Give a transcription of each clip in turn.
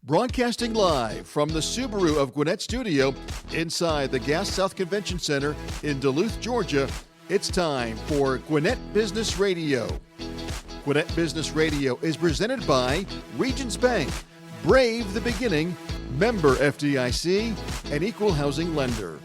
Broadcasting live from the Subaru of Gwinnett studio inside the Gas South Convention Center in Duluth, Georgia, it's time for Gwinnett Business Radio. Gwinnett Business Radio is presented by Regions Bank, Brave the Beginning, member FDIC, and equal housing lender.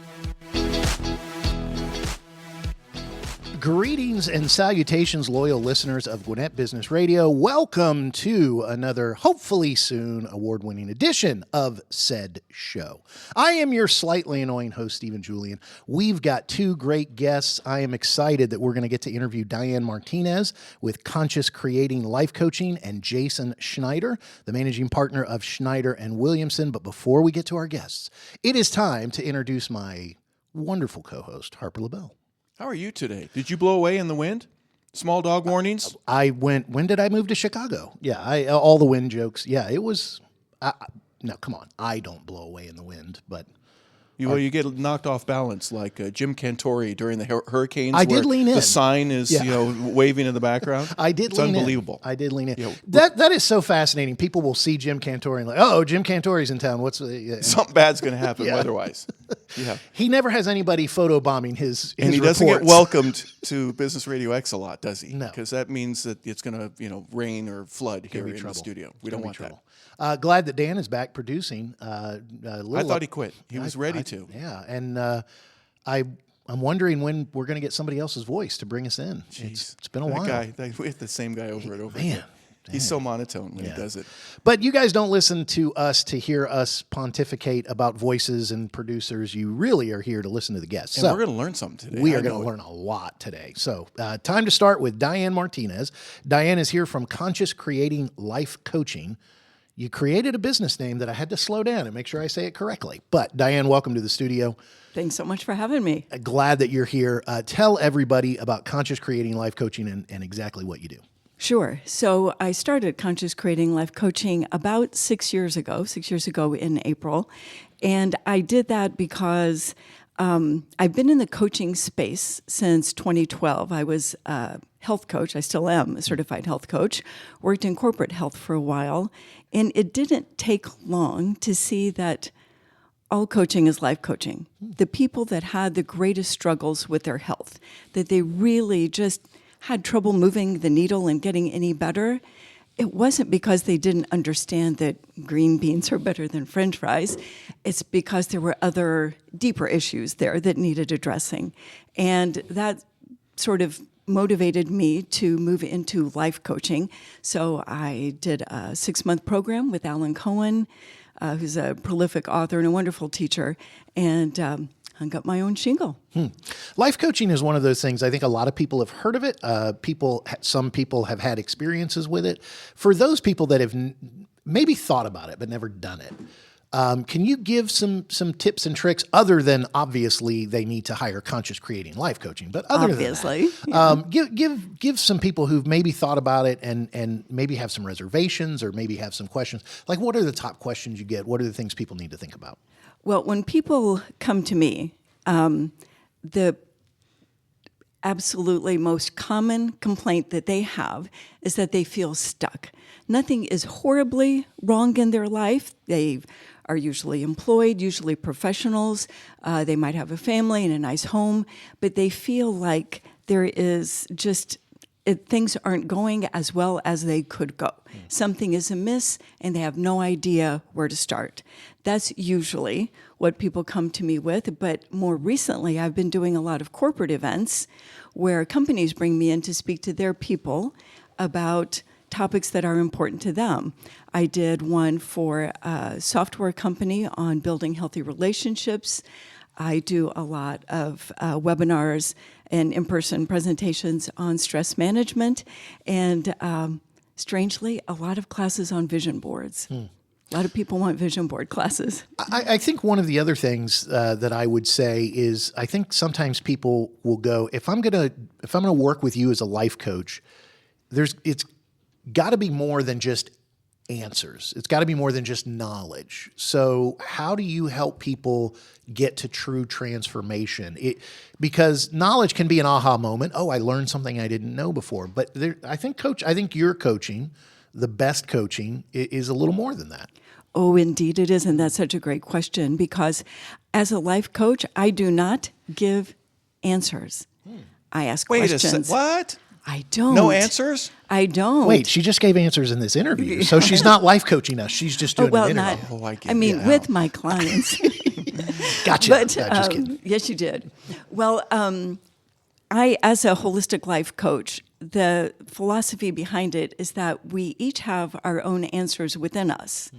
Greetings and salutations, loyal listeners of Gwinnett Business Radio. Welcome to another, hopefully soon, award-winning edition of said show. I am your slightly annoying host, Stephen Julian. We've got two great guests. I am excited that we're going to get to interview Diane Martinez with Conscious Creating Life Coaching and Jason Schneider, the managing partner of Schneider and Williamson. But before we get to our guests, it is time to introduce my wonderful co-host, Harper LaBelle. How are you today? Did you blow away in the wind? Small dog warnings? When did I move to Chicago? Yeah, all the wind jokes. Yeah, it was, no, come on. I don't blow away in the wind, but. You get knocked off balance like Jim Cantori during the hurricanes. I did lean in. The sign is waving in the background. I did lean in. It's unbelievable. I did lean in. You know, that is so fascinating. People will see Jim Cantori and like, oh, Jim Cantori's in town. Something bad's going to happen weather-wise. Yeah. He never has anybody photobombing his And he doesn't get welcomed to Business RadioX a lot, does he? No. Because that means that it's going to rain or flood here in the studio. We don't want that. Glad that Dan is back producing. I thought he quit. He was ready to. Yeah, and I'm wondering when we're going to get somebody else's voice to bring us in. It's been a while. We have the same guy over and over again. Man. He's so monotone when he does it. But you guys don't listen to us to hear us pontificate about voices and producers. You really are here to listen to the guests. And we're going to learn something today. We are going to learn a lot today. So time to start with Diane Martinez. Diane is here from Conscious Creating Life Coaching. You created a business name that I had to slow down and make sure I say it correctly. But Diane, welcome to the studio. Thanks so much for having me. Glad that you're here. Tell everybody about Conscious Creating Life Coaching and exactly what you do. Sure. So I started Conscious Creating Life Coaching about 6 years ago in April. And I did that because I've been in the coaching space since 2012. I was a health coach. I still am a certified health coach. Worked in corporate health for a while. And it didn't take long to see that all coaching is life coaching. The people that had the greatest struggles with their health, that they really just had trouble moving the needle and getting any better, it wasn't because they didn't understand that green beans are better than French fries. It's because there were other deeper issues there that needed addressing. And that sort of motivated me to move into life coaching. So I did a 6-month program with Alan Cohen, who's a prolific author and a wonderful teacher, and hung up my own shingle. Life coaching is one of those things. I think a lot of people have heard of it. Some people have had experiences with it. For those people that have maybe thought about it but never done it, can you give some tips and tricks other than obviously they need to hire Conscious Creating Life Coaching, but other than that, give some people who've maybe thought about it and maybe have some reservations or maybe have some questions. Like, what are the top questions you get? What are the things people need to think about? Well, when people come to me, the absolutely most common complaint that they have is that they feel stuck. Nothing is horribly wrong in their life. They are usually employed, usually professionals. They might have a family and a nice home, but they feel like there is just things aren't going as well as they could go. Something is amiss, and they have no idea where to start. That's usually what people come to me with, but more recently, I've been doing a lot of corporate events where companies bring me in to speak to their people about topics that are important to them. I did one for a software company on building healthy relationships. I do a lot of webinars and in-person presentations on stress management, and strangely, a lot of classes on vision boards. A lot of people want vision board classes. I think one of the other things that I would say is I think sometimes people will go, if I'm gonna work with you as a life coach, it's got to be more than just answers. It's got to be more than just knowledge. So how do you help people get to true transformation? Because knowledge can be an aha moment. Oh, I learned something I didn't know before. But I think your coaching, the best coaching, is a little more than that. Oh, indeed it is. And that's such a great question because as a life coach, I do not give answers. I ask Wait questions. what? I don't. No answers? I don't. Wait, she just gave answers in this interview, so she's not life coaching us. She's just doing an interview. Oh, I get I mean, you with now. my clients. Gotcha. But No, just kidding. yes, you did. Well, I, as a holistic life coach, the philosophy behind it is that we each have our own answers within us.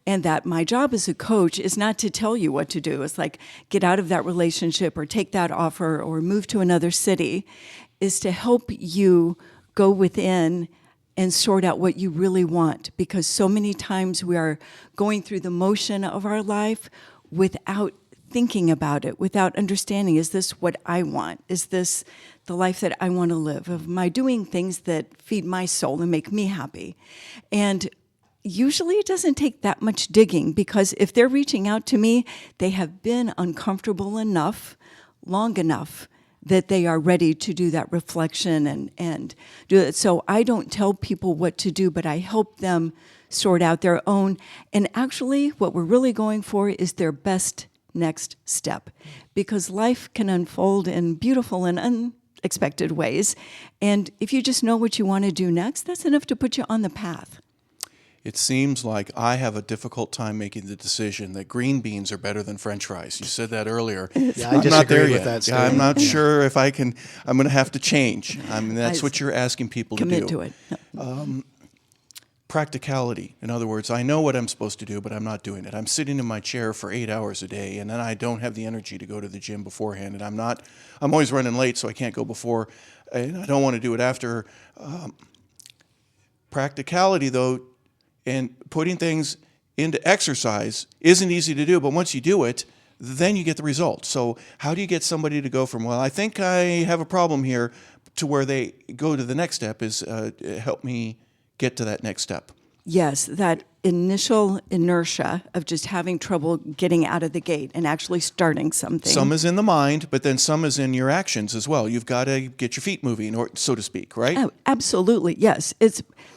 And that my job as a coach is not to tell you what to do. It's like get out of that relationship or take that offer or move to another city, is to help you go within and sort out what you really want. Because so many times we are going through the motion of our life without thinking about it, without understanding, is this what I want? Is this the life that I want to live? Am I doing things that feed my soul and make me happy? And usually it doesn't take that much digging, because if they're reaching out to me, they have been uncomfortable enough, long enough, that they are ready to do that reflection and do it. So I don't tell people what to do, but I help them sort out their own. And actually, what we're really going for is their best next step, because life can unfold in beautiful and unexpected ways. And if you just know what you want to do next, that's enough to put you on the path. It seems like I have a difficult time making the decision that green beans are better than French fries. You said that earlier. Yeah, I I'm not there disagree with yet. that Yeah, I'm statement. not Yeah. sure if I can. I'm going to have to change. I mean, that's what you're asking people to do. Commit to it. Yep. Practicality. In other words, I know what I'm supposed to do, but I'm not doing it. I'm sitting in my chair for 8 hours a day, and then I don't have the energy to go to the gym beforehand, and I'm always running late, so I can't go before, and I don't want to do it after. Practicality, though, and putting things into exercise isn't easy to do, but once you do it, then you get the results. So how do you get somebody to go from, well, I think I have a problem here, to where they go to the next step is help me get to that next step? Yes, that initial inertia of just having trouble getting out of the gate and actually starting something. Some is in the mind, but then some is in your actions as well. You've got to get your feet moving, or so to speak, right? Oh, absolutely, yes.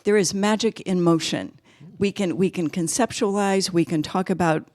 There is magic in motion. We can conceptualize, we can talk about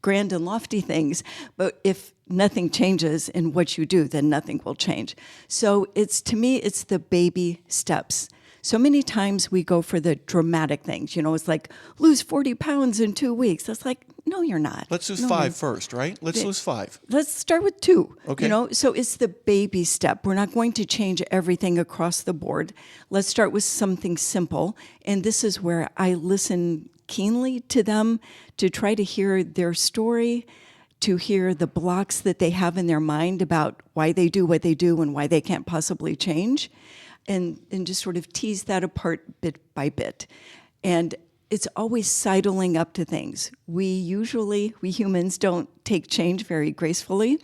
grand and lofty things, but if nothing changes in what you do, then nothing will change. So to me, it's the baby steps. So many times we go for the dramatic things. It's like, lose 40 pounds in 2 weeks. That's like, no, you're not. Let's lose No, 5 you're- first, right? Let's lose 5. Let's start with 2. Okay. So it's the baby step. We're not going to change everything across the board. Let's start with something simple. And this is where I listen keenly to them to try to hear their story, to hear the blocks that they have in their mind about why they do what they do and why they can't possibly change, and just sort of tease that apart bit by bit. And it's always sidling up to things. We humans don't take change very gracefully.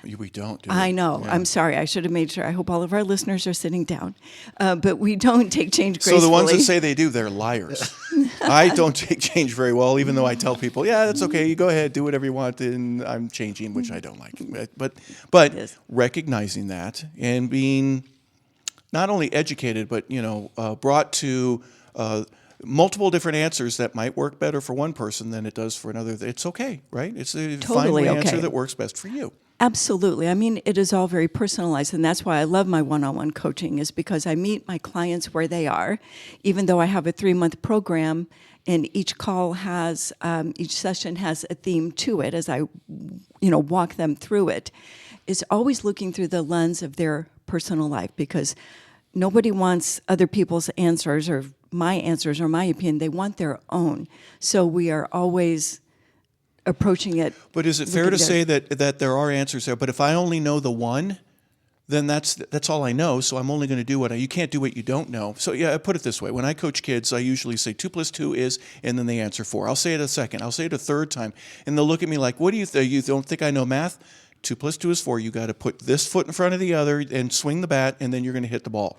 We don't, do we? I know. Yeah. I'm sorry. I should have made sure. I hope all of our listeners are sitting down. But we don't take change gracefully. So the ones that say they do, they're liars. I don't take change very well, even though I tell people, yeah, that's okay. You go ahead, do whatever you want, and I'm changing, which I don't like. But Yes. recognizing that and being not only educated, but brought to multiple different answers that might work better for one person than it does for another. It's okay, right? It's a Totally find the answer okay. that works best for you. Absolutely. I mean, it is all very personalized, and that's why I love my one-on-one coaching, is because I meet my clients where they are, even though I have a 3-month program, and each session has a theme to it as I, walk them through it. It's always looking through the lens of their personal life, because nobody wants other people's answers or my answers or my opinion. They want their own. So we are always approaching it. But is it fair to say that there are answers there? But if I only know the one, then that's all I know. So I'm only going to do you can't do what you don't know. So yeah, I put it this way. When I coach kids, I usually say 2 + 2 is, and then they answer 4. I'll say it a second. I'll say it a third time. And they'll look at me like, what do you think? You don't think I know math? 2 + 2 is 4. You got to put this foot in front of the other and swing the bat, and then you're going to hit the ball.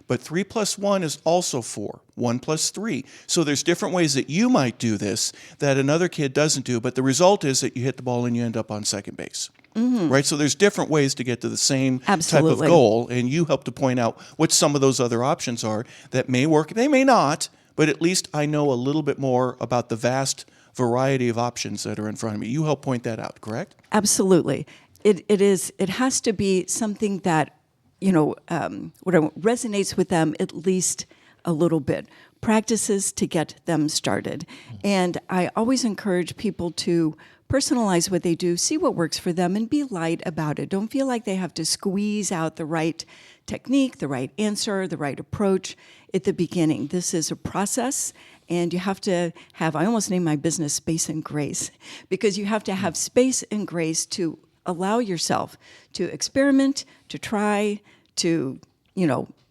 But 3 + 1 is also 4. 1 + 3. So there's different ways that you might do this that another kid doesn't do, but the result is that you hit the ball and you end up on second base. Mm-hmm. Right? So there's different ways to get to the same Absolutely. type of goal, and you help to point out what some of those other options are that may work. They may not, but at least I know a little bit more about the vast variety of options that are in front of me. You help point that out, correct? Absolutely. It has to be something that, resonates with them at least a little bit. Practices to get them started. And I always encourage people to personalize what they do, see what works for them, and be light about it. Don't feel like they have to squeeze out the right technique, the right answer, the right approach at the beginning. This is a process, and you have to have, I almost named my business Space and Grace, because you have to have space and grace to allow yourself to experiment, to try, to,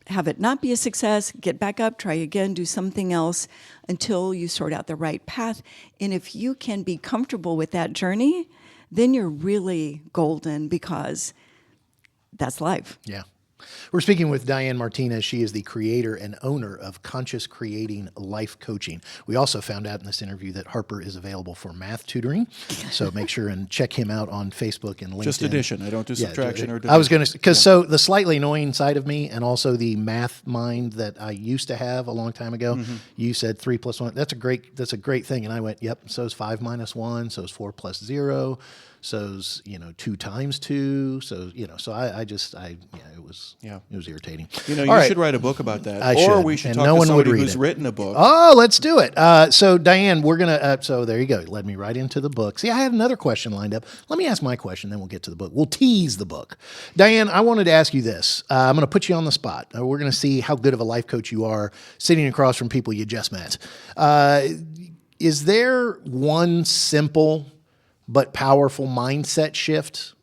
have it not be a success, get back up, try again, do something else until you sort out the right path. And if you can be comfortable with that journey, then you're really golden, because that's life. Yeah. We're speaking with Diane Martinez. She is the creator and owner of Conscious Creating Life Coaching. We also found out in this interview that Harper is available for math tutoring. So make sure and check him out on Facebook and LinkedIn. Just addition. I don't do subtraction or division. I was going to, because so the slightly annoying side of me and also the math mind that I used to have a long time ago, you said 3 plus 1. That's a great thing. And I went, yep, so is 5 minus 1, so is 4 plus 0. So's 2 times 2. So it was irritating. You should write a book about that, I or should. we should And talk no to one would somebody read who's it. written a book. Oh, let's do it. So Diane, we're gonna. So there you go. Led me right into the book. See, I had another question lined up. Let me ask my question, then we'll get to the book. We'll tease the book. Diane, I wanted to ask you this. I'm going to put you on the spot. We're going to see how good of a life coach you are, sitting across from people you just met. Is there one simple but powerful mindset shift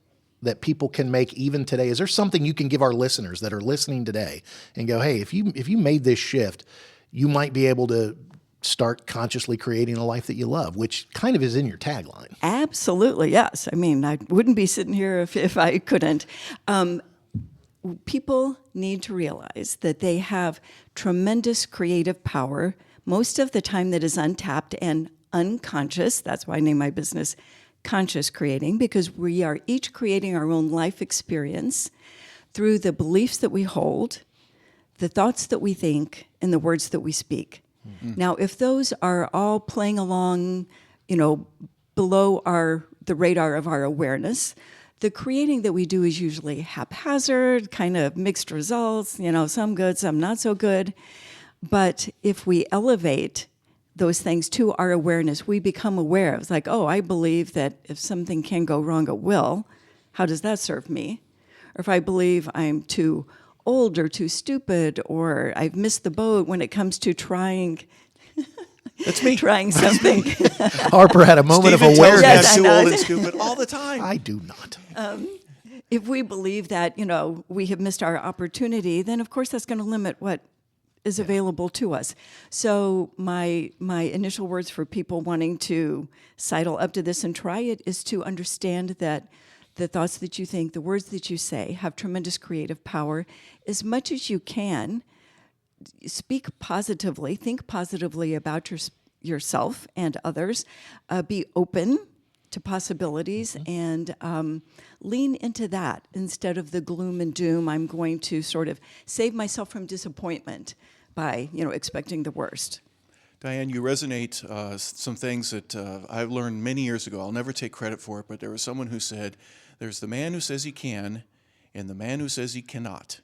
that people can make even today? Is there something you can give our listeners that are listening today and go, hey, if you made this shift, you might be able to start consciously creating a life that you love, which kind of is in your tagline. Absolutely, yes. I mean, I wouldn't be sitting here if I couldn't. People need to realize that they have tremendous creative power, most of the time that is untapped and unconscious. That's why I named my business Conscious Creating, because we are each creating our own life experience through the beliefs that we hold, the thoughts that we think, and the words that we speak. Now, if those are all playing along, below the radar of our awareness, the creating that we do is usually haphazard, kind of mixed results, some good, some not so good. But if we elevate those things to our awareness, we become aware. It's like, oh, I believe that if something can go wrong, it will. How does that serve me? Or if I believe I'm too old or too stupid, or I've missed the boat when it comes to trying. That's me. Trying something. Harper had a moment of awareness. Yes, I'm I too know. old and stupid all the time. I do not. If we believe that, we have missed our opportunity, then of course that's going to limit what is available to us. So my initial words for people wanting to sidle up to this and try it is to understand that the thoughts that you think, the words that you say have tremendous creative power. As much as you can, speak positively, think positively about yourself and others, be open to possibilities, and lean into that instead of the gloom and doom. I'm going to sort of save myself from disappointment by expecting the worst. Diane, you resonate some things that I learned many years ago. I'll never take credit for it, but there was someone who said, there's the man who says he can and the man who says he cannot,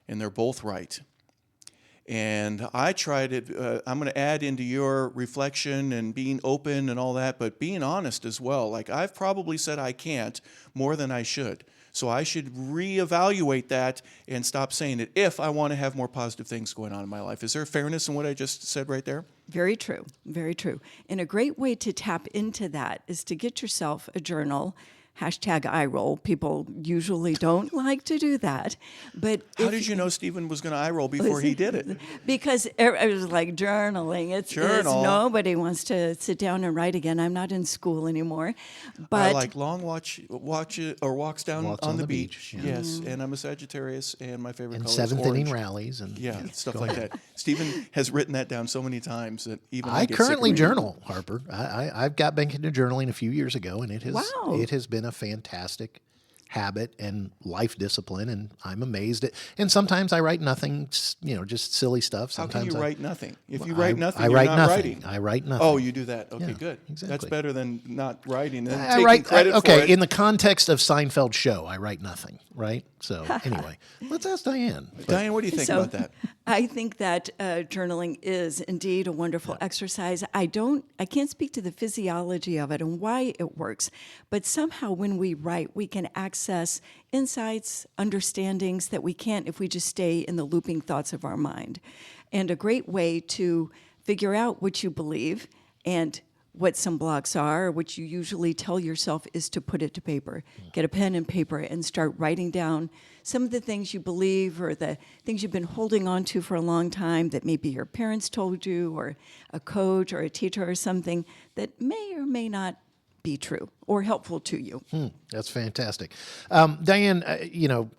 and they're both right. And I tried it. I'm going to add into your reflection and being open and all that, but being honest as well. Like, I've probably said I can't more than I should. So I should reevaluate that and stop saying it if I want to have more positive things going on in my life. Is there fairness in what I just said right there? Very true. Very true. And a great way to tap into that is to get yourself a journal. #iRoll. People usually don't like to do that. But how did you know Stephen was going to iRoll before he did it? Because it was like journaling. It's nobody wants to sit down and write again. I'm not in school anymore. But I like long walks down on the beach. Yes, and I'm a Sagittarius, and my favorite color is orange. Seventh inning rallies and stuff like that. Stephen has written that down so many times that even I get currently sick of reading. journal, Harper. I've got back into journaling a few years ago, and it has been a fantastic habit and life discipline, and I'm amazed at. And sometimes I write nothing, just silly stuff. How Sometimes can you write nothing? If you I- write nothing, I you're write not nothing. writing. I write nothing. Oh, you do that. Okay, Yeah, good. exactly. That's better than not writing and I taking write credit for okay it. in the context of Seinfeld's show. I write nothing, right? So anyway, let's ask Diane. Diane, what do you think So, about that? I think that journaling is indeed a wonderful exercise. I can't speak to the physiology of it and why it works, but somehow when we write, we can access insights, understandings that we can't if we just stay in the looping thoughts of our mind. And a great way to figure out what you believe and what some blocks are, or what you usually tell yourself, is to put it to paper. Get a pen and paper and start writing down some of the things you believe or the things you've been holding on to for a long time that maybe your parents told you or a coach or a teacher or something that may or may not be true or helpful to you. That's fantastic. Diane,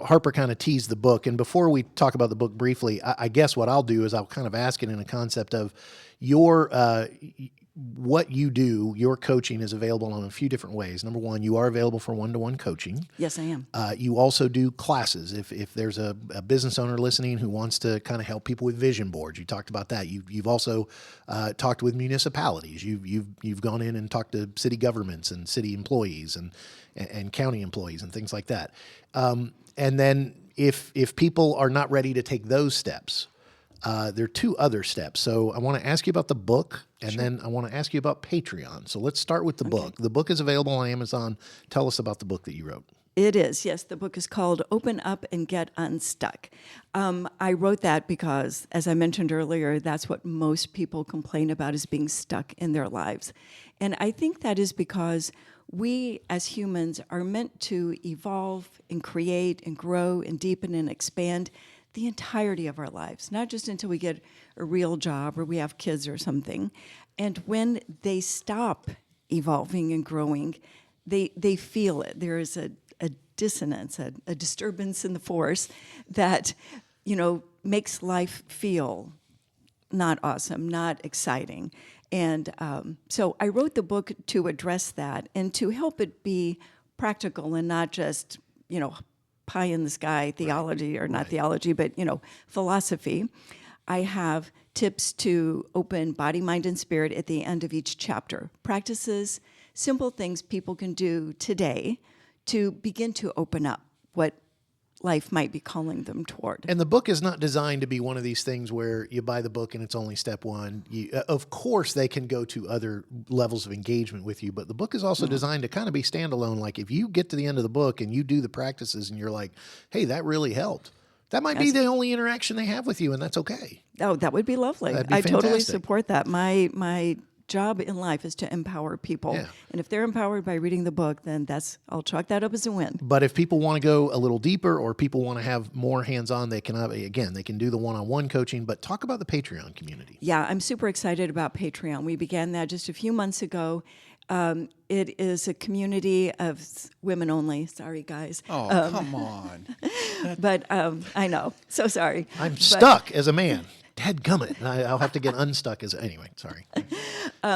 Harper kind of teased the book. And before we talk about the book briefly, I guess what I'll do is I'll kind of ask it in a concept of what you do. Your coaching is available in a few different ways. Number one, you are available for one-to-one coaching. Yes, I am. You also do classes. If there's a business owner listening who wants to kind of help people with vision boards, you talked about that. You've also talked with municipalities. You've gone in and talked to city governments and city employees and county employees and things like that. And then if people are not ready to take those steps, there are two other steps. So I want to ask you about the book, and then I want to ask you about Patreon. So let's start with the book. The book is available on Amazon. Tell us about the book that you wrote. It is, yes. The book is called Open Up and Get Unstuck. I wrote that because, as I mentioned earlier, that's what most people complain about, is being stuck in their lives. And I think that is because we as humans are meant to evolve and create and grow and deepen and expand the entirety of our lives, not just until we get a real job or we have kids or something. And when they stop evolving and growing, they feel it. There is a dissonance, a disturbance in the force that, makes life feel not awesome, not exciting. And so I wrote the book to address that and to help it be practical and not just, pie in the sky theology, or not theology, but, philosophy. I have tips to open body, mind, and spirit at the end of each chapter. Practices, simple things people can do today to begin to open up what life might be calling them toward. And the book is not designed to be one of these things where you buy the book and it's only step one. Of course, they can go to other levels of engagement with you, but the book is also designed to kind of be standalone. Like if you get to the end of the book and you do the practices and you're like, hey, that really helped. That might be the only interaction they have with you, and that's okay. Oh, that would be lovely. That'd be I totally fantastic. support that. My job in life is to empower people. Yeah. And if they're empowered by reading the book, then I'll chalk that up as a win. But if people want to go a little deeper or people want to have more hands-on, they can do the one-on-one coaching, but talk about the Patreon community. Yeah, I'm super excited about Patreon. We began that just a few months ago. It is a community of women only. Sorry, guys. Oh, come on. But I know. So sorry. I'm stuck as a man. Dadgummit. I'll have to get unstuck anyway, sorry.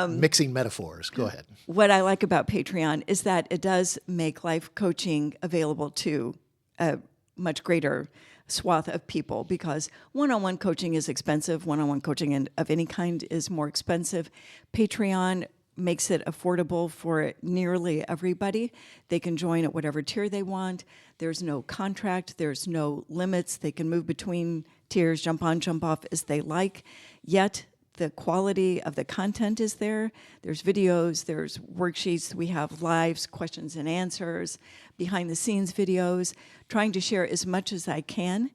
Mixing metaphors. Go ahead. What I like about Patreon is that it does make life coaching available to a much greater swath of people, because one-on-one coaching is expensive. One-on-one coaching of any kind is more expensive. Patreon makes it affordable for nearly everybody. They can join at whatever tier they want. There's no contract. There's no limits. They can move between tiers, jump on, jump off as they like. Yet the quality of the content is there. There's videos, there's worksheets. We have lives, questions and answers, behind the scenes videos, trying to share as much as I can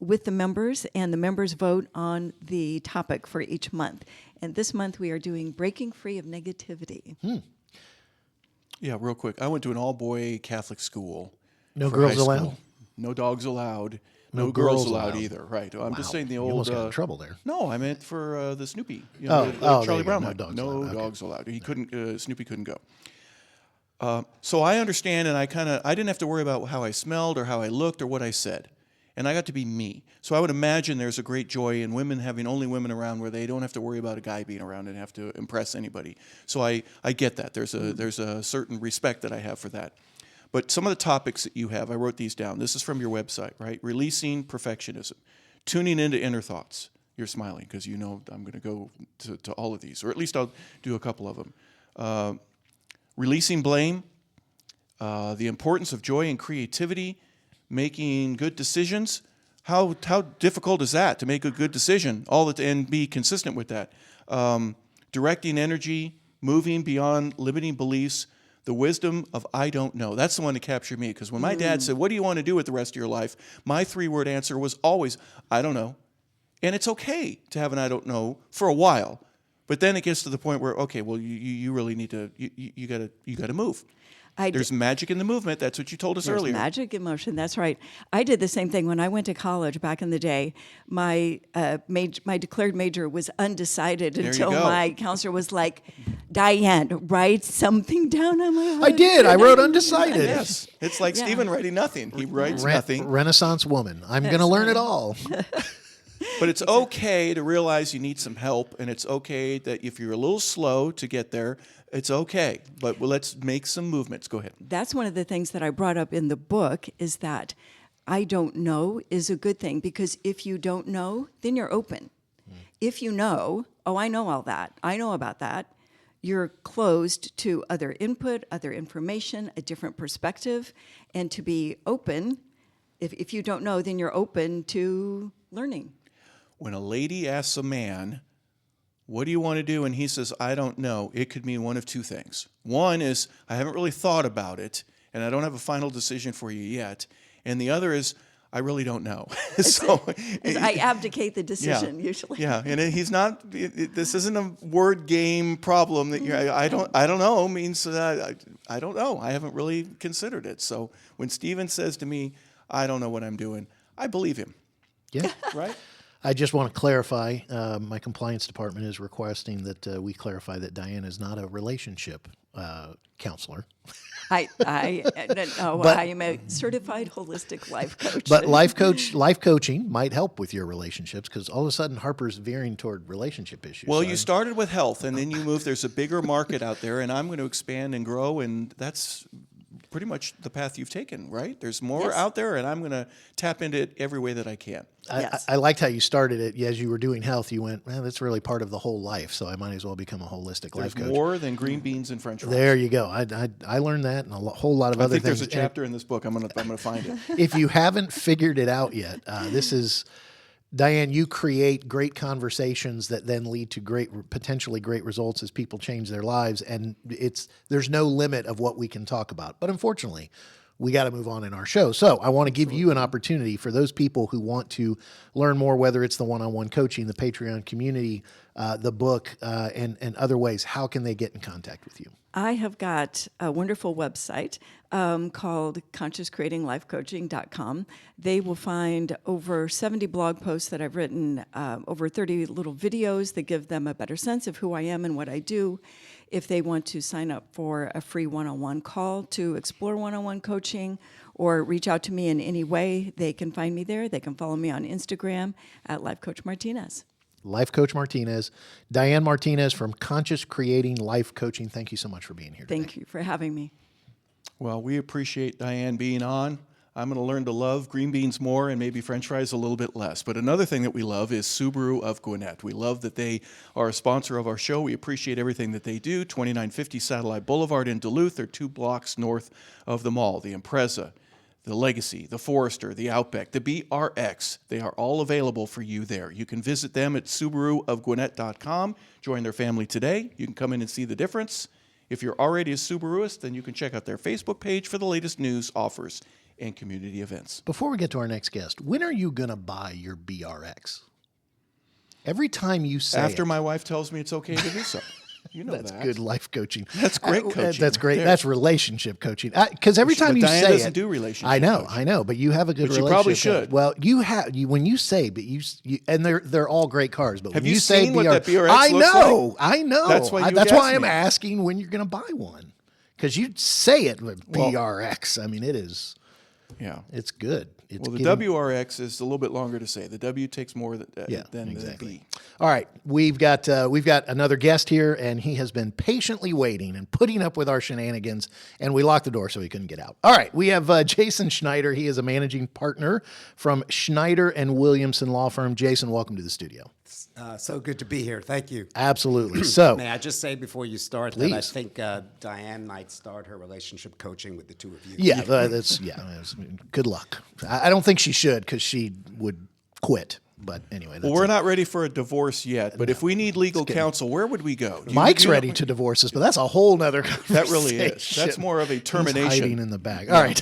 with the members, and the members vote on the topic for each month. And this month we are doing Breaking Free of Negativity. Yeah, real quick. I went to an all-boy Catholic school. No for girls high school. allowed? No dogs allowed. No No girls girls allowed allowed. either. Right. I'm just saying the You old. almost got in trouble there. No, I meant for the Snoopy. You Oh, the there you Charlie go. Brown No one. dogs No allowed. Okay. dogs allowed. He couldn't. Snoopy couldn't go. So I understand, and I didn't have to worry about how I smelled or how I looked or what I said, and I got to be me. So I would imagine there's a great joy in women having only women around, where they don't have to worry about a guy being around and have to impress anybody. So I get that. There's a certain respect that I have for that. But some of the topics that you have, I wrote these down. This is from your website, right? Releasing perfectionism, tuning into inner thoughts. You're smiling because you know I'm going to go to all of these, or at least I'll do a couple of them. Releasing blame, the importance of joy and creativity, making good decisions. How difficult is that to make a good decision and be consistent with that? Directing energy, moving beyond limiting beliefs, the wisdom of I don't know. That's the one that captured me, because when my dad said, what do you want to do with the rest of your life? My 3-word answer was always, I don't know. And it's okay to have an I don't know for a while. But then it gets to the point where, okay, well, you really need to, you got to move. There's magic in the movement. That's what you told us earlier. Magic in motion. That's right. I did the same thing when I went to college back in the day. My my declared major was undecided until my counselor was like, Diane, write something down. I'm like, I did. I wrote undecided. Yes. It's like Stephen writing nothing. He writes nothing. Renaissance woman. I'm going to learn it all. But it's okay to realize you need some help, and it's okay that if you're a little slow to get there, it's okay. But let's make some movements. Go ahead. That's one of the things that I brought up in the book, is that I don't know is a good thing, because if you don't know, then you're open. If you know, I know all that, I know about that, you're closed to other input, other information, a different perspective, and to be open. If you don't know, then you're open to learning. When a lady asks a man, what do you want to do? And he says, I don't know. It could mean one of two things. One is, I haven't really thought about it, and I don't have a final decision for you yet. And the other is, I really don't know. So I abdicate the decision usually. Yeah, and he's not. This isn't a word game problem that you're. I don't know means I don't know. I haven't really considered it. So when Stephen says to me, I don't know what I'm doing, I believe him. Yeah. Right. I just want to clarify, my compliance department is requesting that we clarify that Diane is not a relationship counselor. I am a certified holistic life coach. But life coaching might help with your relationships, because all of a sudden Harper's veering toward relationship issues. Well, you started with health, and then you moved. There's a bigger market out there, and I'm going to expand and grow, and that's pretty much the path you've taken, right? There's more out there, and I'm going to tap into it every way that I can. I liked how you started it. As you were doing health, you went, well, that's really part of the whole life, so I might as well become a holistic life coach. There's more than green beans and French fries. There you go. I learned that, and a whole lot of other things. I think there's a chapter in this book. I'm going to find it. If you haven't figured it out yet, this is... Diane, you create great conversations that then lead to potentially great results as people change their lives, and there's no limit of what we can talk about. But unfortunately, we got to move on in our show. So I want to give you an opportunity for those people who want to learn more, whether it's the one-on-one coaching, the Patreon community, the book, and other ways. How can they get in contact with you? I have got a wonderful website called consciouscreatinglifecoaching.com. They will find over 70 blog posts that I've written, over 30 little videos that give them a better sense of who I am and what I do. If they want to sign up for a free one-on-one call to explore one-on-one coaching or reach out to me in any way, they can find me there. They can follow me on Instagram at Life Coach Martinez. Life Coach Martinez. Diane Martinez from Conscious Creating Life Coaching. Thank you so much for being here today. Thank you for having me. Well, we appreciate Diane being on. I'm going to learn to love green beans more and maybe French fries a little bit less. But another thing that we love is Subaru of Gwinnett. We love that they are a sponsor of our show. We appreciate everything that they do. 2950 Satellite Boulevard in Duluth. They're 2 blocks north of the mall. The Impreza, the Legacy, the Forester, the Outback, the BRX. They are all available for you there. You can visit them at SubaruofGwinnett.com. Join their family today. You can come in and see the difference. If you're already a Subaruist, then you can check out their Facebook page for the latest news, offers, and community events. Before we get to our next guest, when are you going to buy your BRX? Every time you say After my wife tells me it's okay to do so. You know that's good life coaching. That's great coaching. That's great. There. That's relationship coaching. Because every time you Diane say doesn't it, do relationship I know, coaching. I know. But you have a good But you relationship. probably should. Well, you have. When you say, but you and they're all great cars. But Have when you say seen what that BRX I looks know, like? I know. That's why that's why I'm me. asking when you're going to buy one. Because you say it with BRX. I mean, it is. Yeah. It's good. It's Well, the WRX is a little bit longer to say. The W takes more than exactly. the B. All right, we've got another guest here, and he has been patiently waiting and putting up with our shenanigans, and we locked the door so he couldn't get out. All right, we have Jason Schneider. He is a managing partner from Schneider and Williamson law firm. Jason, welcome to the studio. So good to be here. Thank you. Absolutely. So, May I just say before you start please. that I think Diane might start her relationship coaching with the two of you. yeah, that's good luck. I don't think she should because she would quit. But anyway, Well, we're not ready for a divorce yet, but if we need legal counsel, where would we go? Mike's ready to divorce us, but that's a whole nother conversation. That really is. That's more of a termination. He's hiding in the bag. All right.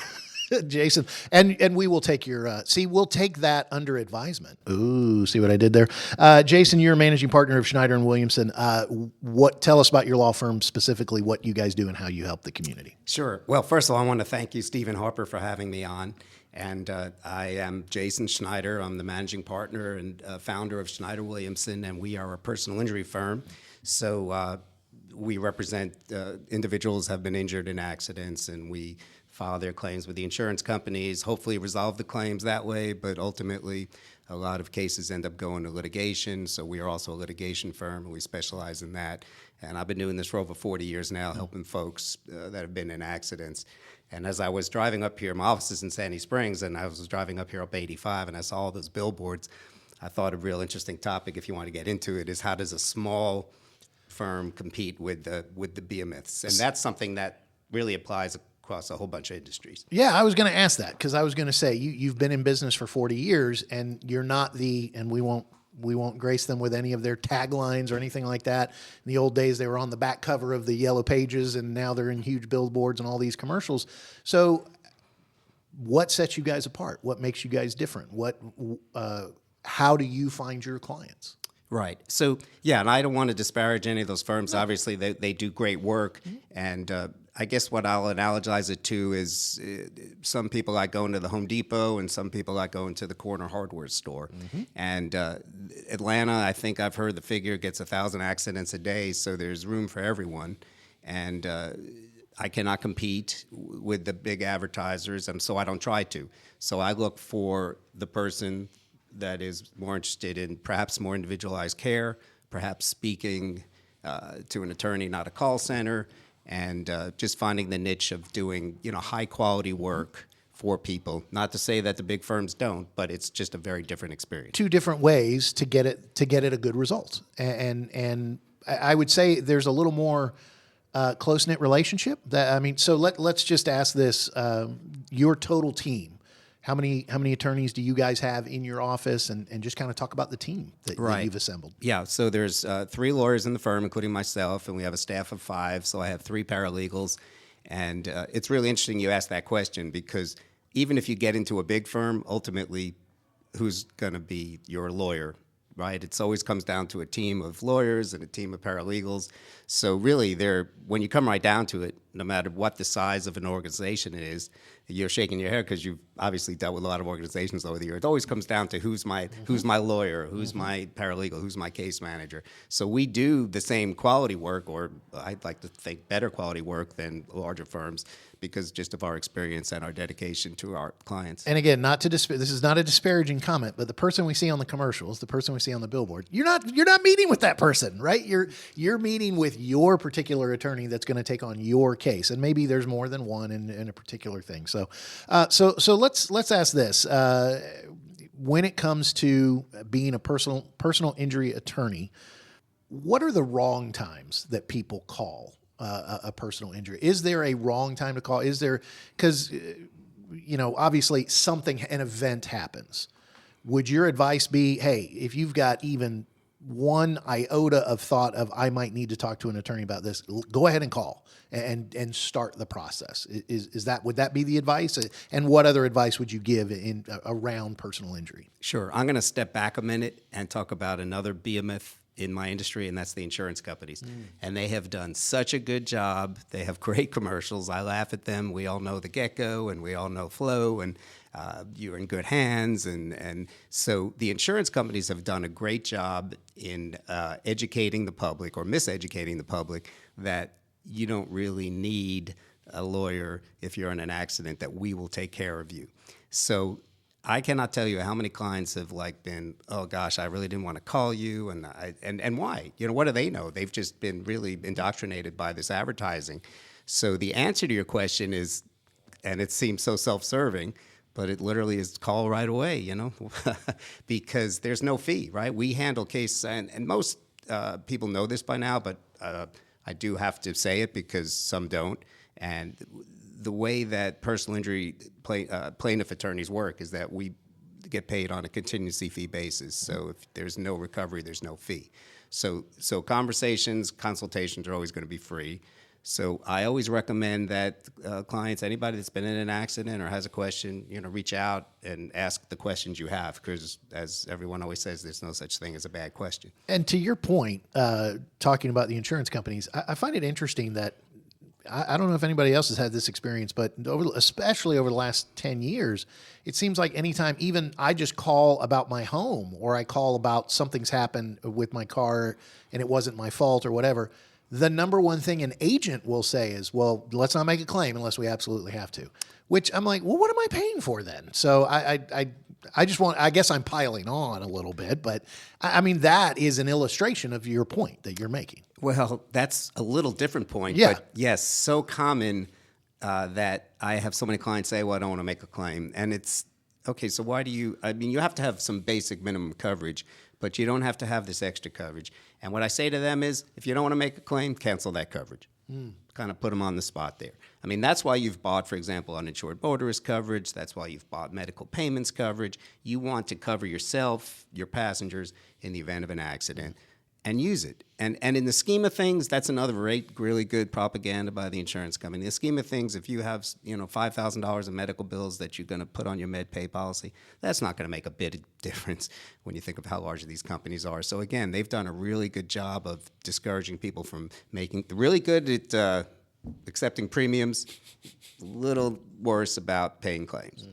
Jason, and we will take your, we'll take that under advisement. Ooh, see what I did there? Jason, you're a managing partner of Schneider and Williamson. Tell us about your law firm, specifically what you guys do and how you help the community. Sure. Well, first of all, I want to thank you, Stephen Harper, for having me on. And I am Jason Schneider. I'm the managing partner and founder of Schneider Williamson, and we are a personal injury firm. So we represent individuals who have been injured in accidents, and we file their claims with the insurance companies, hopefully resolve the claims that way, but ultimately a lot of cases end up going to litigation, so we are also a litigation firm, and we specialize in that. And I've been doing this for over 40 years now, helping folks that have been in accidents. And as I was driving up here, my office is in Sandy Springs, and I was driving up here up 85, and I saw all those billboards. I thought a real interesting topic, if you want to get into it, is how does a small firm compete with the behemoths? And that's something that really applies across a whole bunch of industries. Yeah, I was going to ask that because I was going to say you've been in business for 40 years, and you're not and we won't grace them with any of their taglines or anything like that. In the old days, they were on the back cover of the Yellow Pages, and now they're in huge billboards and all these commercials. So what sets you guys apart? What makes you guys different? How do you find your clients? Right. So, yeah, and I don't want to disparage any of those firms. No. Obviously, they do great work. Mm-hmm. And I guess what I'll analogize it to is some people like going to the Home Depot and some people like going to the corner hardware store. Mm-hmm. And Atlanta, I think I've heard the figure, gets 1,000 accidents a day, so there's room for everyone. And I cannot compete with the big advertisers, and so I don't try to. So I look for the person that is more interested in perhaps more individualized care, perhaps speaking to an attorney, not a call center, and just finding the niche of doing high quality work for people. Not to say that the big firms don't, but it's just a very different experience. Two different ways to get it a good result, and I would say there's a little more close knit relationship. So let's just ask this: your total team. How many attorneys do you guys have in your office, and just kind of talk about the team that you've assembled? Yeah, so there's 3 lawyers in the firm, including myself, and we have a staff of 5, so I have 3 paralegals. And it's really interesting you ask that question because even if you get into a big firm, ultimately, who's going to be your lawyer, right? It always comes down to a team of lawyers and a team of paralegals. So really, when you come right down to it, no matter what the size of an organization is, you're shaking your head because you've obviously dealt with a lot of organizations over the years. It always comes down to who's my lawyer, who's my paralegal, who's my case manager. So we do the same quality work, or I'd like to think better quality work than larger firms, because just of our experience and our dedication to our clients. And again, this is not a disparaging comment, but the person we see on the commercials, the person we see on the billboard, you're not meeting with that person, right? You're meeting with your particular attorney that's going to take on your case, and maybe there's more than one in a particular thing. So let's ask this: when it comes to being a personal injury attorney, what are the wrong times that people call a personal injury? Is there a wrong time to call? Is there, because obviously an event happens. Would your advice be, hey, if you've got even one iota of thought of I might need to talk to an attorney about this, go ahead and call and start the process? Would that be the advice? And what other advice would you give around personal injury? Sure. I'm going to step back a minute and talk about another behemoth in my industry, and that's the insurance companies. And they have done such a good job. They have great commercials. I laugh at them. We all know the Gecko, and we all know Flo, and you're in good hands. And so the insurance companies have done a great job in educating the public, or miseducating the public, that you don't really need a lawyer if you're in an accident, that we will take care of you. So I cannot tell you how many clients have like been, oh gosh, I really didn't want to call you, and why? You know, what do they know? They've just been really indoctrinated by this advertising. So the answer to your question is, and it seems so self-serving, but it literally is call right away, you know, because there's no fee, right? We handle cases, and most people know this by now, but I do have to say it because some don't. And the way that personal injury plaintiff attorneys work is that we get paid on a contingency fee basis. So if there's no recovery, there's no fee. So conversations, consultations are always going to be free. So I always recommend that clients, anybody that's been in an accident or has a question, you know, reach out and ask the questions you have, because as everyone always says, there's no such thing as a bad question. And to your point, talking about the insurance companies, I find it interesting that I don't know if anybody else has had this experience, but especially over the last 10 years, it seems like anytime even I just call about my home or I call about something's happened with my car and it wasn't my fault or whatever, the number one thing an agent will say is, well, let's not make a claim unless we absolutely have to, which I'm like, well, what am I paying for then? So I just want, I guess I'm piling on a little bit, but I mean, that is an illustration of your point that you're making. Well, that's a little different point, Yeah. but yes, so common that I have so many clients say, well, I don't want to make a claim. And it's, okay, so why do you, I mean, you have to have some basic minimum coverage, but you don't have to have this extra coverage. And what I say to them is, if you don't want to make a claim, cancel that coverage. Kind of put them on the spot there. I mean, that's why you've bought, for example, uninsured motorist coverage. That's why you've bought medical payments coverage. You want to cover yourself, your passengers, in the event of an accident, and use it. And in the scheme of things, that's another really good propaganda by the insurance company. In the scheme of things, if you have, you know, $5,000 in medical bills that you're going to put on your MedPay policy, that's not going to make a bit of difference when you think of how large these companies are. So again, they've done a really good job of discouraging people from making, really good at accepting premiums, a little worse about paying claims.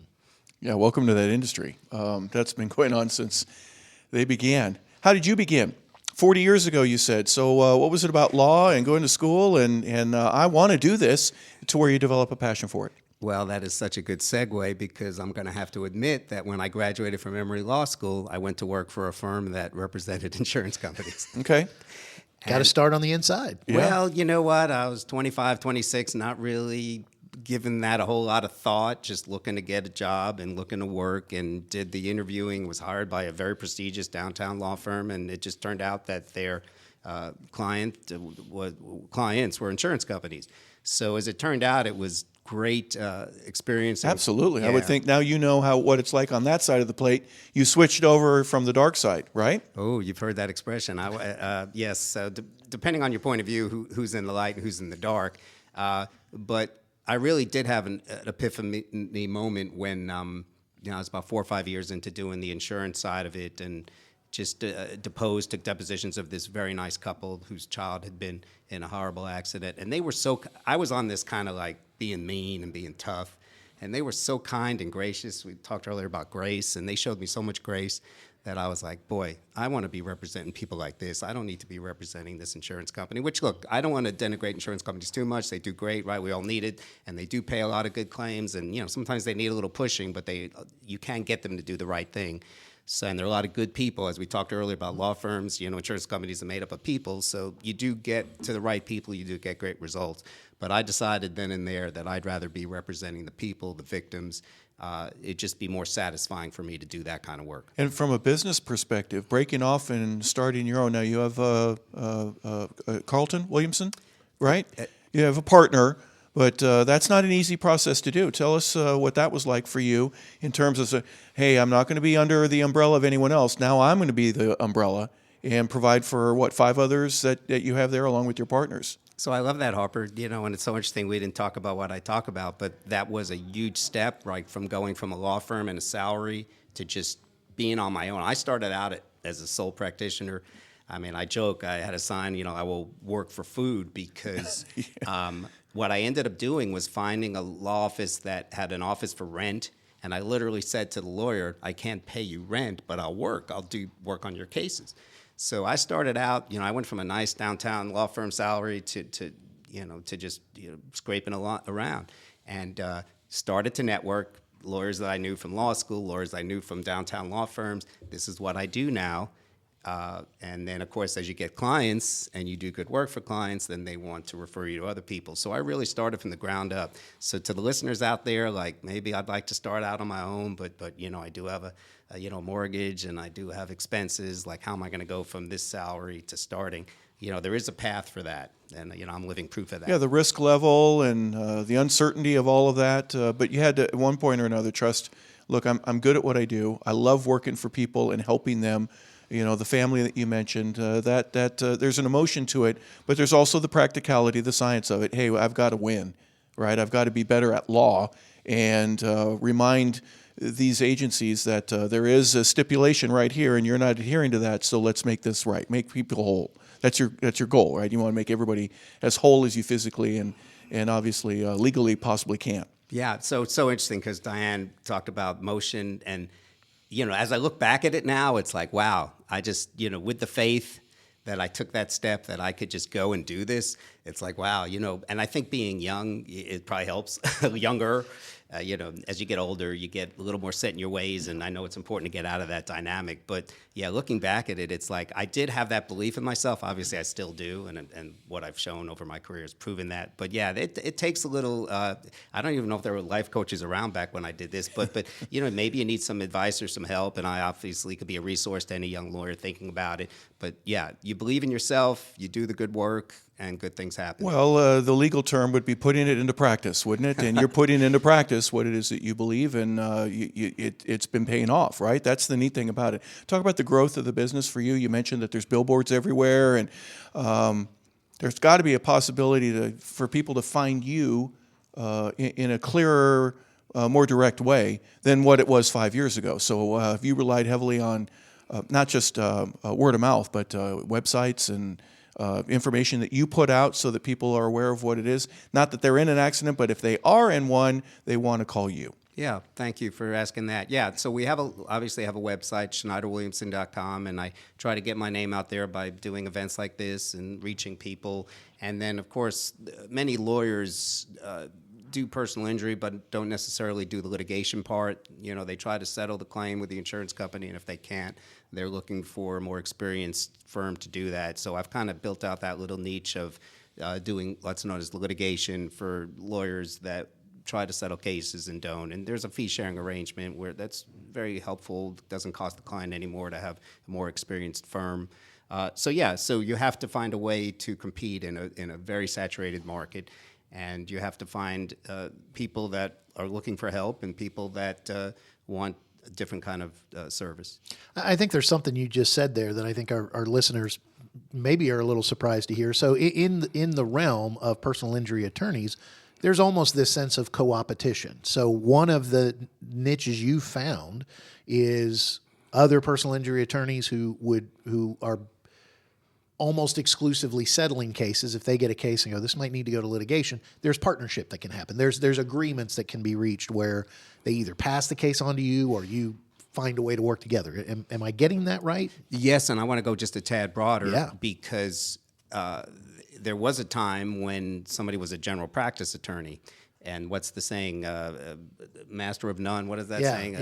Yeah, welcome to that industry. That's been going on since they began. How did you begin? 40 years ago, you said. So what was it about law and going to school and I want to do this, to where you develop a passion for it? Well, that is such a good segue, because I'm going to have to admit that when I graduated from Emory Law School, I went to work for a firm that represented insurance companies. Okay. Got to start on the inside. Yeah. Well, you know what? I was 25, 26, not really giving that a whole lot of thought, just looking to get a job and looking to work, and did the interviewing, was hired by a very prestigious downtown law firm, and it just turned out that their clients were insurance companies. So as it turned out, it was great experience. Absolutely. Yeah. I would think now you know what it's like on that side of the plate. You switched over from the dark side, right? Oh, you've heard that expression. Yes, depending on your point of view, who's in the light and who's in the dark. But I really did have an epiphany moment when, you know, I was about 4 or 5 years into doing the insurance side of it, and just took depositions of this very nice couple whose child had been in a horrible accident. And they were I was on this kind of like being mean and being tough, and they were so kind and gracious. We talked earlier about grace, and they showed me so much grace that I was like, boy, I want to be representing people like this. I don't need to be representing this insurance company, which, look, I don't want to denigrate insurance companies too much. They do great, right? We all need it, and they do pay a lot of good claims, and, you know, sometimes they need a little pushing, but you can get them to do the right thing. So, and there are a lot of good people, as we talked earlier about law firms. You know, insurance companies are made up of people, so you do get to the right people, you do get great results. But I decided then and there that I'd rather be representing the people, the victims. It'd just be more satisfying for me to do that kind of work. And from a business perspective, breaking off and starting your own, now you have Carlton Williamson, right? You have a partner, but that's not an easy process to do. Tell us what that was like for you in terms of, hey, I'm not going to be under the umbrella of anyone else. Now I'm going to be the umbrella and provide for, 5 others that you have there along with your partners. So I love that, Harper. You know, and it's so interesting we didn't talk about what I talk about, but that was a huge step, right, from going from a law firm and a salary to just being on my own. I started out as a sole practitioner. I mean, I joke, I had a sign, you know, I will work for food, because what I ended up doing was finding a law office that had an office for rent, and I literally said to the lawyer, I can't pay you rent, but I'll do work on your cases. So I started out, you know, I went from a nice downtown law firm salary to just scraping a lot around, and started to network. lawyers that I knew from law school, lawyers I knew from downtown law firms. This is what I do now. And then, of course, as you get clients and you do good work for clients, then they want to refer you to other people. So I really started from the ground up. So to the listeners out there, like maybe I'd like to start out on my own, but I do have a mortgage and I do have expenses. Like, how am I going to go from this salary to starting? There is a path for that, and I'm living proof of that. Yeah, the risk level and the uncertainty of all of that. But you had to, at one point or another, trust. Look, I'm good at what I do. I love working for people and helping them. The family that you mentioned, that there's an emotion to it, but there's also the practicality, the science of it. Hey, I've got to win, right? I've got to be better at law and remind these agencies that there is a stipulation right here and you're not adhering to that, so let's make this right, make people whole. That's your goal, right? You want to make everybody as whole as you physically and obviously legally possibly can. Yeah, so interesting because Diane talked about motion and as I look back at it now, it's like, wow, I just, with the faith that I took that step that I could just go and do this, it's like, wow, and I think being young, it probably helps, younger. As you get older, you get a little more set in your ways, and I know it's important to get out of that dynamic. But yeah, looking back at it, it's like I did have that belief in myself. Obviously, I still do, and what I've shown over my career has proven that. But yeah, it takes a little. I don't even know if there were life coaches around back when I did this, but maybe you need some advice or some help, and I obviously could be a resource to any young lawyer thinking about it. But yeah, you believe in yourself, you do the good work, and good things happen. Well, the legal term would be putting it into practice, wouldn't it? And you're putting into practice what it is that you believe, and it's been paying off, right? That's the neat thing about it. Talk about the growth of the business for you. You mentioned that there's billboards everywhere, and there's got to be a possibility for people to find you in a clearer, more direct way than what it was 5 years ago. So have you relied heavily on not just word of mouth, but websites and information that you put out so that people are aware of what it is? Not that they're in an accident, but if they are in one, they want to call you. Yeah, thank you for asking that. Yeah, so we obviously have a website, SchneiderWilliamson.com, and I try to get my name out there by doing events like this and reaching people. And then, of course, many lawyers do personal injury, but don't necessarily do the litigation part. They try to settle the claim with the insurance company, and if they can't, they're looking for a more experienced firm to do that. So I've kind of built out that little niche of doing what's known as litigation for lawyers that try to settle cases and don't. And there's a fee-sharing arrangement where that's very helpful. It doesn't cost the client anymore to have a more experienced firm. So you have to find a way to compete in a very saturated market. And you have to find people that are looking for help and people that want a different kind of service. I think there's something you just said there that I think our listeners maybe are a little surprised to hear. So in the realm of personal injury attorneys, there's almost this sense of co-opetition. So one of the niches you found is other personal injury attorneys who are almost exclusively settling cases. If they get a case and go, this might need to go to litigation, there's partnership that can happen. There's agreements that can be reached where they either pass the case on to you or you find a way to work together. Am I getting that right? Yes, and I want to go just a tad broader, Yeah. because there was a time when somebody was a general practice attorney. And what's the saying? Master of none. What is that saying?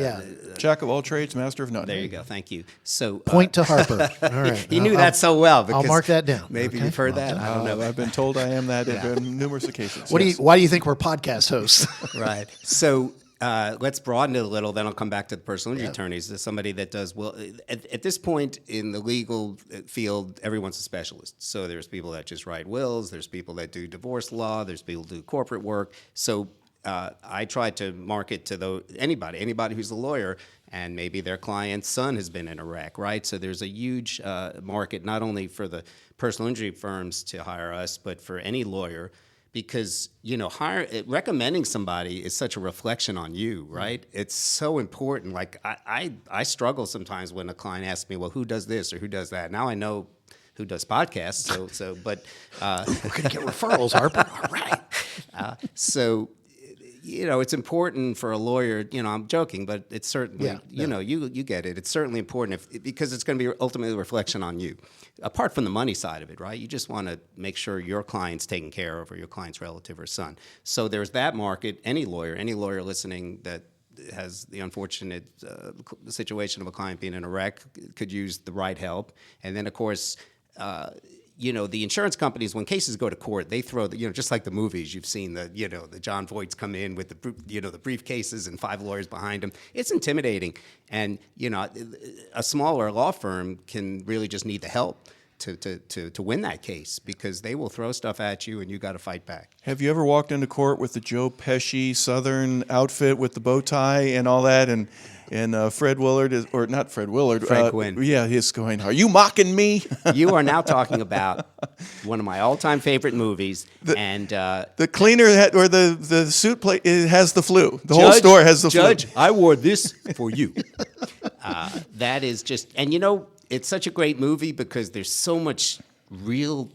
Jack of all trades, master of none. There you go. Thank you. So Point to Harper. All right. you knew that so well. Because I'll mark that down. Maybe Okay. you've heard that. I don't know. I've been told I am that on numerous occasions. Why do you think we're podcast hosts? Right. So let's broaden it a little. Then I'll come back to the personal injury attorneys. There's somebody that does well. At this point in the legal field, everyone's a specialist. So there's people that just write wills. There's people that do divorce law. There's people who do corporate work. So I try to market to anybody who's a lawyer, and maybe their client's son has been in a wreck, right? So there's a huge market, not only for the personal injury firms to hire us, but for any lawyer. Because, recommending somebody is such a reflection on you, right? It's so important. Like, I struggle sometimes when a client asks me, well, who does this or who does that? Now I know who does podcasts, but We're going to get referrals, Harper. All right. It's important for a lawyer, I'm joking, but it's certainly, you get it. It's certainly important because it's going to be ultimately a reflection on you. Apart from the money side of it, right? You just want to make sure your client's taken care of or your client's relative or son. So there's that market. Any lawyer listening that has the unfortunate situation of a client being in a wreck, could use the right help. And then, of course, the insurance companies, when cases go to court, they throw just like the movies, you've seen the John Voights come in with the briefcases and 5 lawyers behind them. It's intimidating. And, a smaller law firm can really just need the help to win that case, because they will throw stuff at you and you got to fight back. Have you ever walked into court with the Joe Pesci Southern outfit with the bow tie and all that, and Fred Willard or not Fred Willard? Fred Gwynn. Yeah, he's going, "Are you mocking me?" You are now talking about one of my all-time favorite movies, The cleaner or the suit plate has the flu. The whole store has the flu. Judge, I wore this for you. That is just, and it's such a great movie because there's so much real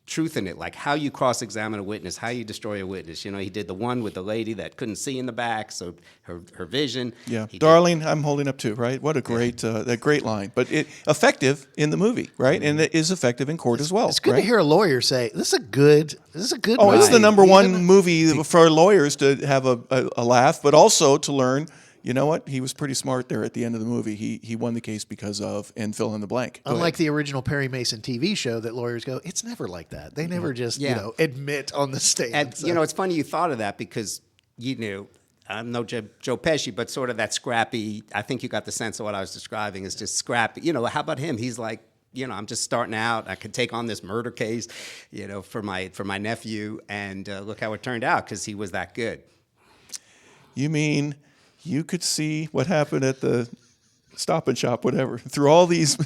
truth in it, like how you cross-examine a witness, how you destroy a witness. He did the one with the lady that couldn't see in the back, so her vision. Yeah, darling, I'm holding up too, right? What a great that great line, but effective in the movie, right? And it is effective in court as well. It's good to hear a lawyer say, "This is a good." Oh, movie. it's the number one movie for lawyers to have a laugh, but also to learn. You know what? He was pretty smart there at the end of the movie. He won the case because of, and fill in the blank. Unlike the original Perry Mason TV show that lawyers go, it's never like that. They never just, admit on the stand. And, it's funny you thought of that because, I'm no Joe Pesci, but sort of that scrappy, I think you got the sense of what I was describing is just scrappy. How about him? He's like, I'm just starting out. I could take on this murder case, for my nephew. And look how it turned out because he was that good. You mean you could see what happened at the Stop and Shop, whatever, through all these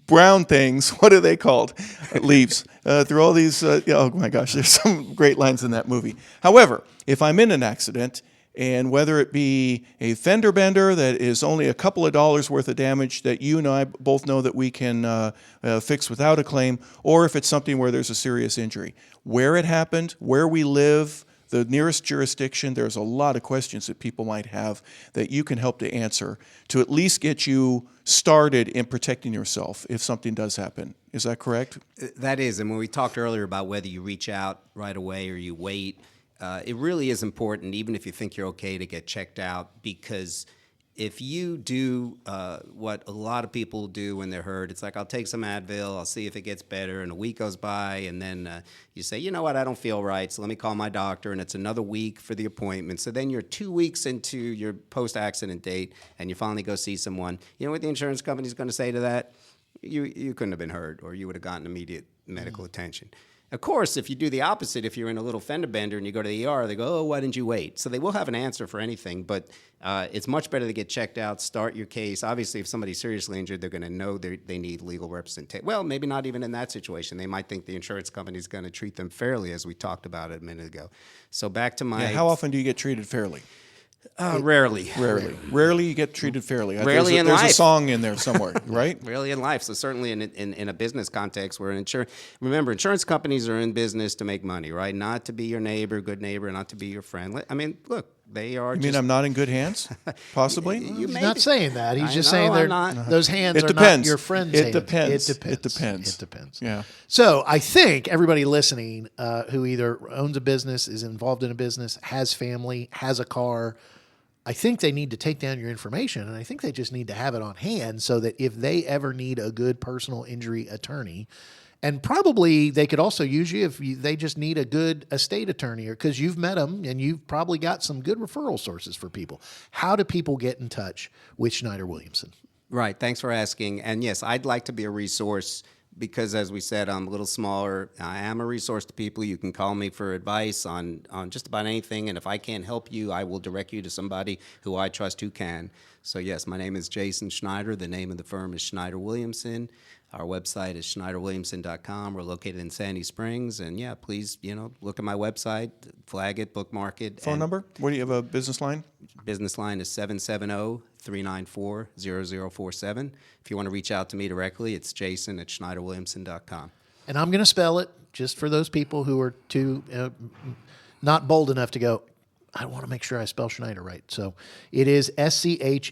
brown things. What are they called? Leaves. Through all these, oh my gosh, there's some great lines in that movie. However, if I'm in an accident, and whether it be a fender bender that is only a couple of dollars worth of damage that you and I both know that we can fix without a claim, or if it's something where there's a serious injury, where it happened, where we live, the nearest jurisdiction, there's a lot of questions that people might have that you can help to answer to at least get you started in protecting yourself if something does happen. Is that correct? That is. And when we talked earlier about whether you reach out right away or you wait, it really is important, even if you think you're okay, to get checked out, because if you do what a lot of people do when they're hurt, it's like, I'll take some Advil, I'll see if it gets better, and a week goes by, and then you say, you know what, I don't feel right, so let me call my doctor, and it's another week for the appointment. So then you're 2 weeks into your post-accident date, and you finally go see someone. You know what the insurance company's going to say to that? You couldn't have been hurt, or you would have gotten immediate medical attention. Of course, if you do the opposite, if you're in a little fender bender and you go to the ER, they go, oh, why didn't you wait? So they will have an answer for anything, but it's much better to get checked out, start your case. Obviously, if somebody's seriously injured, they're going to know they need legal representation. Well, maybe not even in that situation. They might think the insurance company is going to treat them fairly, as we talked about it a minute ago. So back to my... how often do you get treated fairly? Rarely. Rarely you get treated fairly. Rarely in life. There's a song in there somewhere, right? Rarely in life. So certainly in a business context where remember, insurance companies are in business to make money, right? Not to be your neighbor, good neighbor, not to be your friend. I mean, look, they are. You mean I'm not in good hands? Possibly? He's not saying that. He's just saying those hands are depends. not your friend's It hands. depends. It depends. Yeah. So I think everybody listening who either owns a business, is involved in a business, has family, has a car, I think they need to take down your information, and I think they just need to have it on hand so that if they ever need a good personal injury attorney, and probably they could also use you if they just need a good estate attorney, or because you've met them and you've probably got some good referral sources for people. How do people get in touch with Schneider Williamson? Right. Thanks for asking. And yes, I'd like to be a resource because, as we said, I'm a little smaller. I am a resource to people. You can call me for advice on just about anything, and if I can't help you, I will direct you to somebody who I trust who can. So yes, my name is Jason Schneider. The name of the firm is Schneider Williamson. Our website is schneiderwilliamson.com. We're located in Sandy Springs, and yeah, please, look at my website, flag it, bookmark it. Phone number? What do you have, a business line? Business line is 770-394-0047. If you want to reach out to me directly, it's jason@schneiderwilliamson.com. And I'm going to spell it just for those people who are too not bold enough to go, I want to make sure I spell Schneider right. So it is Schneider.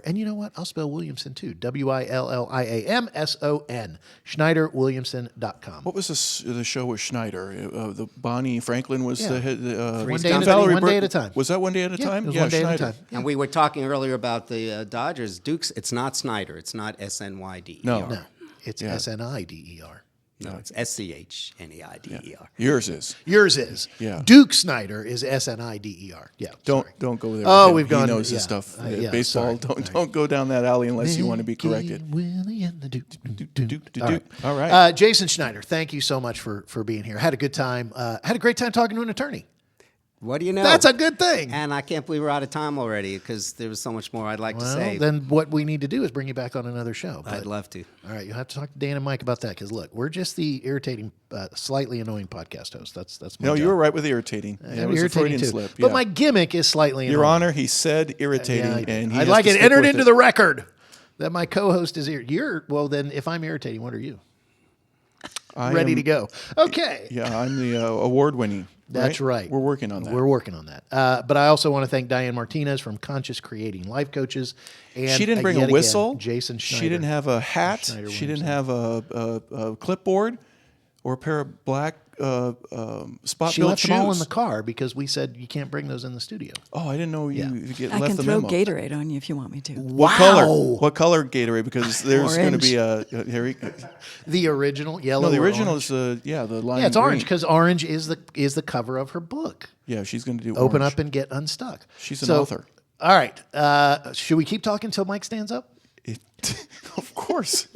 And you know what? I'll spell Williamson too. Williamson. SchneiderWilliamson.com. What was the show with Schneider? The Bonnie Franklin was Yeah. the head. One day at a time. One day at a time. Was that one day at a time? It was one day Schneider. at a time. And we were talking earlier about the Dodgers. Dukes, it's not Snyder. It's not Snyder. No. It's Yeah. Snider. No, it's Schneider. Yours is. Yours is. Yeah. Duke Snyder is Snider. Yeah. Don't go there. Oh, with him. we've gone- He knows yeah. his stuff. Yeah, Baseball. sorry. Don't go down that alley unless you want to be corrected. Willie and the Duke. All right. Jason Schneider, thank you so much for being here. Had a good time. Had a great time talking to an attorney. What do you know? That's a good thing. And I can't believe we're out of time already because there was so much more I'd like to say. Then what we need to do is bring you back on another show. I'd love to. All right, you'll have to talk to Dan and Mike about that because look, we're just the irritating, slightly annoying podcast host. That's my No, job. you were right with irritating. Yeah, it was a irritating Freudian too. slip. But yeah. my gimmick is slightly Your annoying. Honor, he said irritating, and he I'd has like to it stick entered with into it. the record that my co-host is here. Well, then, if I'm irritating, what are you? Ready to go. Okay. Yeah, I'm the award-winning. That's right. We're working on that. We're working on that. But I also want to thank Diane Martinez from Conscious Creating Life Coaches. And She didn't bring yet a again, whistle. Jason Schneider. She didn't have a hat. Schneider She didn't Williamson. have a clipboard or a pair of black spot She built left shoes. them all in the car because we said you can't bring those in the studio. Oh, I didn't know you I left can the throw memo. Gatorade on you if you want me to. What color? What color Gatorade? Because there's going to Orange. be a Harry. The original yellow. No, the or original orange? is the lime. Yeah, it's orange green. because orange is the cover of her book. Yeah, she's going to do Open orange. up and get unstuck. She's an author. All right. Should we keep talking until Mike stands up? Of course.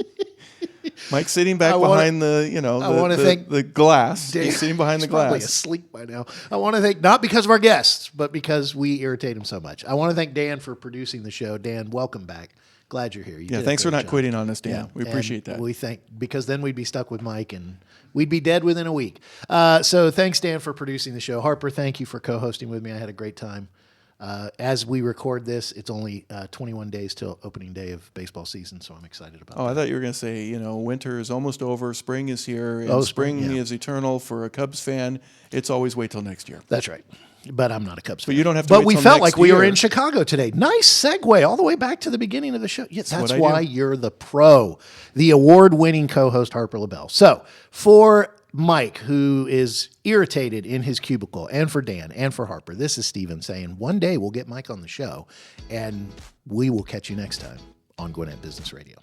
Mike's sitting back I wanna- behind the thank the glass. Dan- He's sitting behind the He's probably glass. asleep by now. I want to thank, not because of our guests, but because we irritate him so much. I want to thank Dan for producing the show. Dan, welcome back. Glad you're here. You Yeah, did a thanks for great not job. quitting on us, Dan. Yeah, We and appreciate that. because then we'd be stuck with Mike and we'd be dead within a week. So thanks, Dan, for producing the show. Harper, thank you for co-hosting with me. I had a great time. As we record this, it's only 21 days till opening day of baseball season, so I'm excited about Oh, that. I thought you were going to say, winter is almost over, spring is here, and Oh, spring spring, yeah. is eternal for a Cubs fan. It's always wait till next year. That's right. But I'm not a Cubs fan. But you don't have to But wait we till felt next like we were year. in Chicago today. Nice segue all the way back to the beginning of the show. Yes, that's what I why do. you're the pro, the award-winning co-host Harper LaBelle. So for Mike, who is irritated in his cubicle, and for Dan, and for Harper, this is Steven saying, one day we'll get Mike on the show, and we will catch you next time on Gwinnett Business Radio.